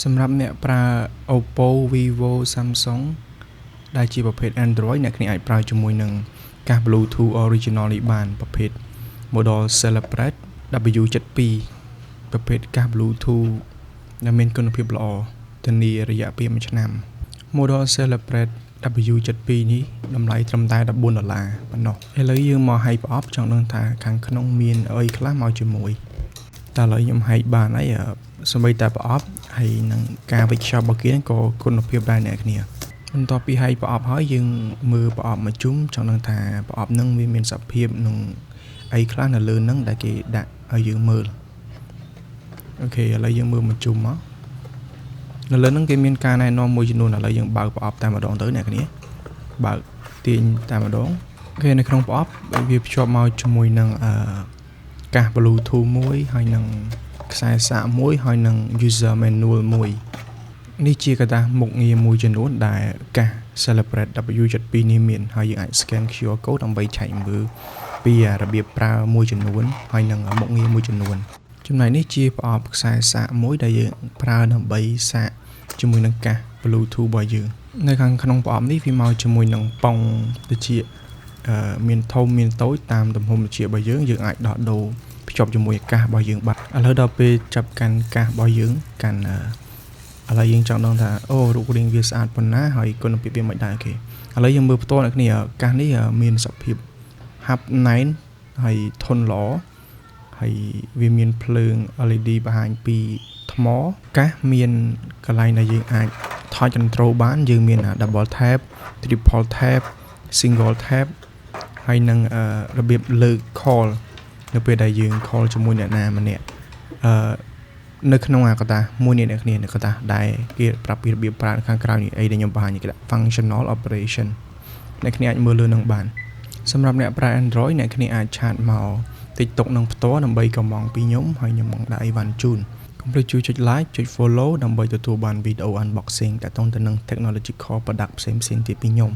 សម្រាប់អ្នកប្រើ Oppo Vivo Samsung ដែលជាប្រភេទ Android អ្នកគ្នាអាចប្រើជាមួយនឹងកាស Bluetooth original នេះបានប្រភេទ model Celebrate W72 ប្រភេទកាស Bluetooth ដែលមានគុណភាពល្អធានារយៈពេល1ឆ្នាំ model Celebrate W72 នេះតម្លៃត្រឹមតែ$14ប៉ុណ្ណោះឥឡូវយើងមកហែកប្រអប់ចង់ដឹងថាខាងក្នុងមានអីខ្លះមកជាមួយតែឥឡូវខ្ញុំហែកបានហើយសម្បីតែប្រអប់ហើយនឹងការវេចខ្ចប់របស់គេក៏គុណភាពដែរអ្នកគ្នាបន្ទាប់ពីហែកប្រអប់ហើយយើងមើលប្រអប់មួយជុំចង់ដឹងថាប្រអប់នឹងវាមានសភាពនឹងអីខ្លះនៅលើនឹងដែលគេដាក់ឲ្យយើងមើលអូខេឥឡូវយើងមើលមួយជុំមកនៅលើនឹងគេមានការណែនាំមួយចំនួនឥឡូវយើងបើកប្រអប់តែម្ដងទៅអ្នកគ្នាបើកទាញតែម្ដងគេនៅក្នុងប្រអប់វាភ្ជាប់មកជាមួយនឹងកាស Bluetooth មួយហើយនឹងខ្សែសាកមួយហើយនឹង user manual មួយនេះជាកត្តាមុខងារមួយចំនួនដែលកាស Celebrate W72 នេះមានហើយយើងអាច scan QR code ដើម្បីឆែកមើលពីរបៀបប្រើមួយចំនួនហើយនឹងមុខងារមួយចំនួនចំណែកនេះជាប្រអប់ខ្សែសាកមួយដែលយើងប្រើដើម្បីសាកជាមួយនឹងកាស Bluetooth របស់យើងនៅខាងក្នុងប្រអប់នេះវាមកជាមួយនឹងប៉ុងតិចមានធំមានតូចតាមទំហំតិចរបស់យើងអាចដោះដូរភ្ជាប់ជាមួយកាសរបស់យើងបាទឥឡូវដល់ពេលចាប់កាន់កាសរបស់យើងកាន់ឥឡូវយើងចង់ដឹងថាអូរូបរាងវាស្អាតប៉ុណ្ណាហើយគុណភាពវាមិនដែរអូខេឥឡូវយើងមើលផ្ទាល់អ្នកគ្នាកាសនេះមានសភាពហាប់ណែនហើយធន់ល្អហើយវាមានភ្លើង LED បង្ហាញពីថ្មកាសមានកន្លែងដែលយើងអាចថត control បានយើងមាន double tap triple tap single tap ហើយនឹងរបៀបលើក call នៅពេលដែលយើង call ជាមួយអ្នកណាម្នាក់នៅក្នុងកតាមួយនេះអ្នកគ្នានៅកតាដែលគេប្រាប់ពីរបៀបប្រើខាងក្រៅនេះអីដែលខ្ញុំបង្ហាញគេដាក់ functional operation អ្នកគ្នាអាចមើលលើនឹងបានសម្រាប់អ្នកប្រើ Android អ្នកគ្នាអាចឆាតមក TikTok នឹងផ្ទាល់ដើម្បីកំងពីខ្ញុំហើយខ្ញុំមកដាក់អីវ៉ាន់ជូនកុំភ្លេចជួយចុច like ចុច follow ដើម្បីទទួលបានវីដេអូ unboxing តាក់ទងទៅនឹង technological product ផ្សេងៗទៀតពីខ្ញុំ